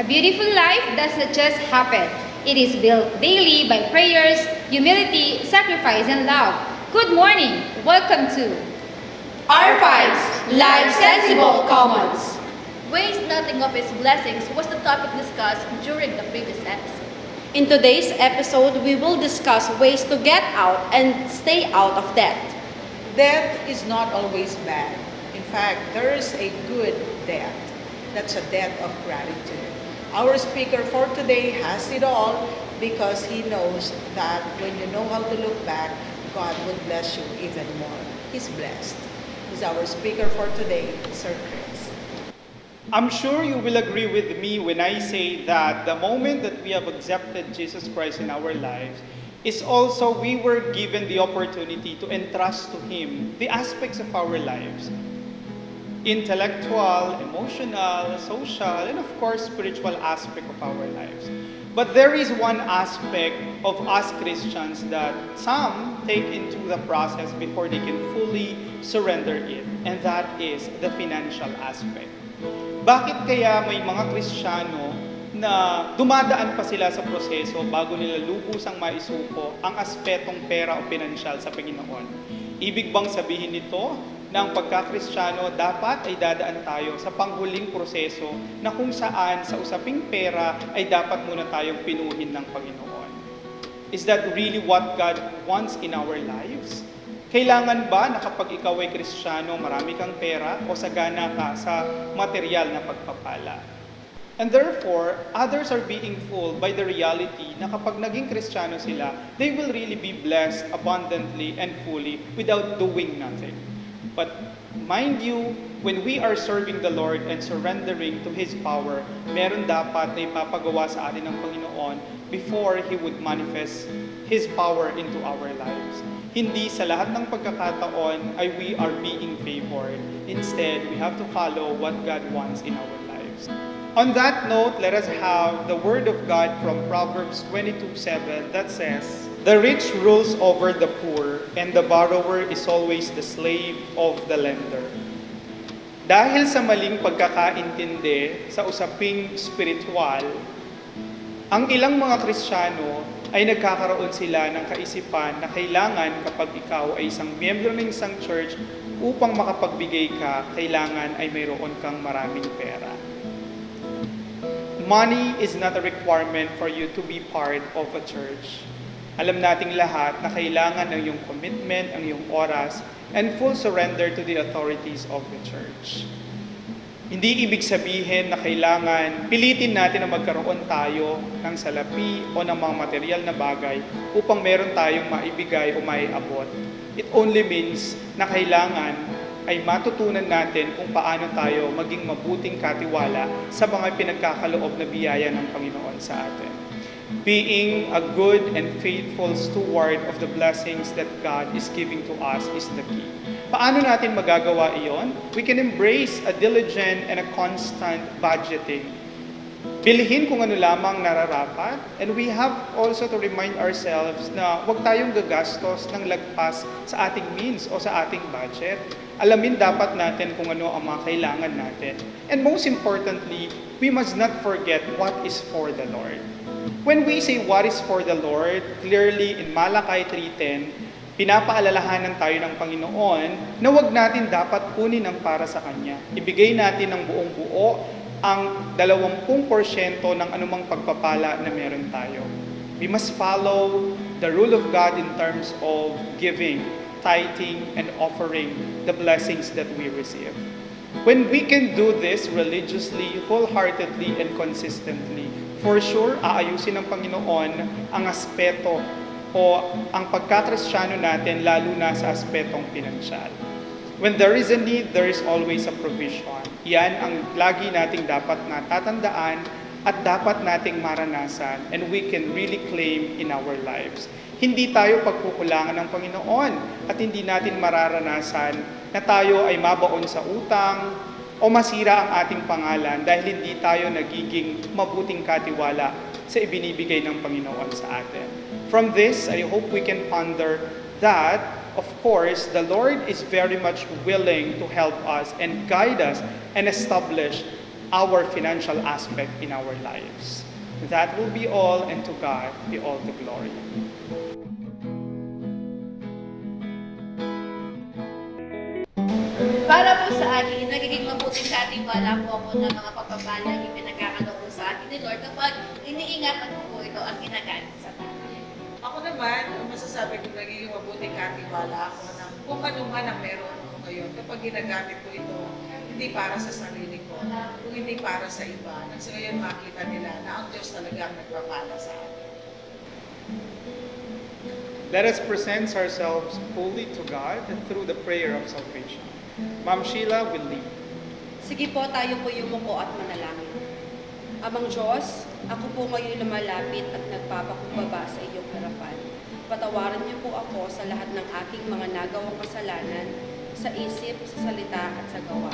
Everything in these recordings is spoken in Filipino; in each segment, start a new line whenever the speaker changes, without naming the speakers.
A beautiful life does not just happen. It is built daily by prayers, humility, sacrifice, and love. Good morning. Welcome to
R5's Life Sensible Commons.
Waste nothing of its blessings was the topic discussed during the previous episode.
In today's episode, we will discuss ways to get out and stay out of debt.
Debt is not always bad. In fact, there is a good debt. That's a debt of gratitude. Our speaker for today has it all because he knows that when you know how to look back, God would bless you even more. He's blessed. He's our speaker for today, Sir Chris.
I'm sure you will agree with me when I say that the moment that we have accepted Jesus Christ in our lives is also we were given the opportunity to entrust to Him the aspects of our lives. Intellectual, emotional, social, and of course, spiritual aspect of our lives. But there is one aspect of us Christians that some take into the process before they can fully surrender it, and that is the financial aspect. Bakit kaya may mga Kristiyano na dumadaan pa sila sa proseso bago nila lubusang maisuko ang aspetong pera o pinansyal sa Panginoon? Ibig bang sabihin nito na ang pagka-Kristiyano dapat ay dadaan tayo sa panghuling proseso na kung saan sa usaping pera ay dapat muna tayong pinuhin ng Panginoon? Is that really what God wants in our lives? Kailangan ba na kapag ikaw ay Kristiyano, marami kang pera o sagana ka sa material na pagpapala? And therefore, others are being fooled by the reality na kapag naging Kristiyano sila, they will really be blessed abundantly and fully without doing nothing. But mind you, when we are serving the Lord and surrendering to His power, meron dapat na ipapagawa sa atin ng Panginoon before He would manifest His power into our lives. Hindi sa lahat ng pagkakataon ay we are being favored. Instead, we have to follow what God wants in our lives. On that note, let us have the word of God from Proverbs 22:7 that says, "The rich rules over the poor, and the borrower is always the slave of the lender." Dahil sa maling pagkakaintindi sa usaping spiritual, ang ilang mga Kristiyano ay nagkakaroon sila ng kaisipan na kailangan kapag ikaw ay isang miyembro ng isang church, upang makapagbigay ka, kailangan ay mayroon kang maraming pera. Money is not a requirement for you to be part of a church. Alam nating lahat na kailangan ng iyong commitment, ang iyong oras, and full surrender to the authorities of the church. Hindi ibig sabihin na kailangan pilitin natin na magkaroon tayo ng salapi o ng mga material na bagay upang meron tayong maibigay o maiabot. It only means na kailangan ay matutunan natin kung paano tayo maging mabuting katiwala sa mga pinagkakaloob na biyaya ng Panginoon sa atin. Being a good and faithful steward of the blessings that God is giving to us is the key. Paano natin magagawa iyon? We can embrace a diligent and a constant budgeting. Bilhin kung ano lamang nararapat, and we have also to remind ourselves na huwag tayong gagastos ng lagpas sa ating means o sa ating budget. Alamin dapat natin kung ano ang mga kailangan natin. And most importantly, we must not forget what is for the Lord. When we say what is for the Lord, clearly in Malakay 3:10, pinapaalalahanan tayo ng Panginoon na wag natin dapat kunin ang para sa Kanya. Ibigay natin ng buong buo ang 20% ng anumang pagpapala na meron tayo. We must follow the rule of God in terms of giving, tithing, and offering the blessings that we receive. When we can do this religiously, wholeheartedly, and consistently, for sure, aayusin ng Panginoon ang aspeto o ang pagkakristyano natin, lalo na sa aspetong pinansyal. When there is a need, there is always a provision. Yan ang lagi nating dapat natatandaan at dapat nating maranasan, and we can really claim in our lives. Hindi tayo pagkukulangan ng Panginoon at hindi natin mararanasan na tayo ay mabaon sa utang o masira ang ating pangalan dahil hindi tayo nagiging mabuting katiwala sa ibinibigay ng Panginoon sa atin. From this, I hope we can ponder that, of course, the Lord is very much willing to help us and guide us and establish our financial aspect in our lives. That will be all, and to God be all the glory.
Para po sa akin, nagiging mabuting katiwala po ako ng mga pagpapalang yung pinagkakaloon sa akin ni Lord kapag iniingatan ko po ito ang ginagamit sa tama.
Ako naman, ang masasabi ko nagiging mabuting katiwala ako ng kung ano man ang meron ko ngayon kapag ginagamit ko ito, hindi para sa sarili ko, kung hindi para sa iba. Nang sa ngayon makita nila na ang Diyos talaga ang nagpapala sa atin.
Let us present ourselves fully to God through the prayer of salvation. Ma'am Sheila will lead.
Sige po, tayo po yumuko at manalangin. Amang Diyos, ako po ngayon lumalapit at nagpapakumbaba sa iyong harapan. Patawaran niyo po ako sa lahat ng aking mga nagawang kasalanan, sa isip, sa salita at sa gawa.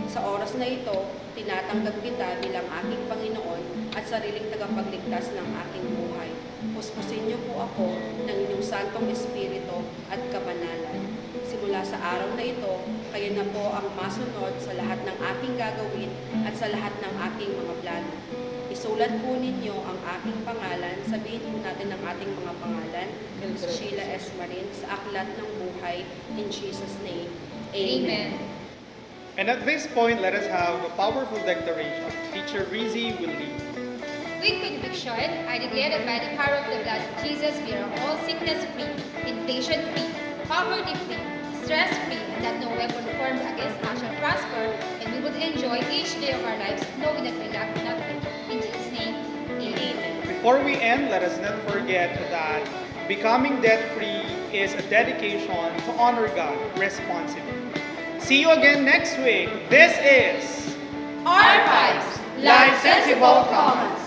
Sa oras na ito, tinatanggap kita bilang aking Panginoon at sariling tagapagligtas ng aking buhay. Puspusin niyo po ako ng inyong Santong Espiritu at kabanalan. Simula sa araw na ito, kayo na po ang masunod sa lahat ng aking gagawin at sa lahat ng aking mga plano. Isulat po ninyo ang aking pangalan, sabihin po natin ang ating mga pangalan, Sheila S. Marin, sa Aklat ng Buhay, in Jesus' name. Amen.
And at this point, let us have a powerful declaration. Teacher Rizzi will lead.
With conviction, I declare that by the power of the blood of Jesus, we are all sickness-free, inflation-free, poverty-free, stress-free, and that no weapon formed against us shall prosper, and we would enjoy each day of our lives, knowing that we lack nothing. In Jesus' name, amen.
Before we end, let us not forget that becoming debt-free is a dedication to honor God responsibly. See you again next week. This is
Our Lives,
Life Sensible Commons.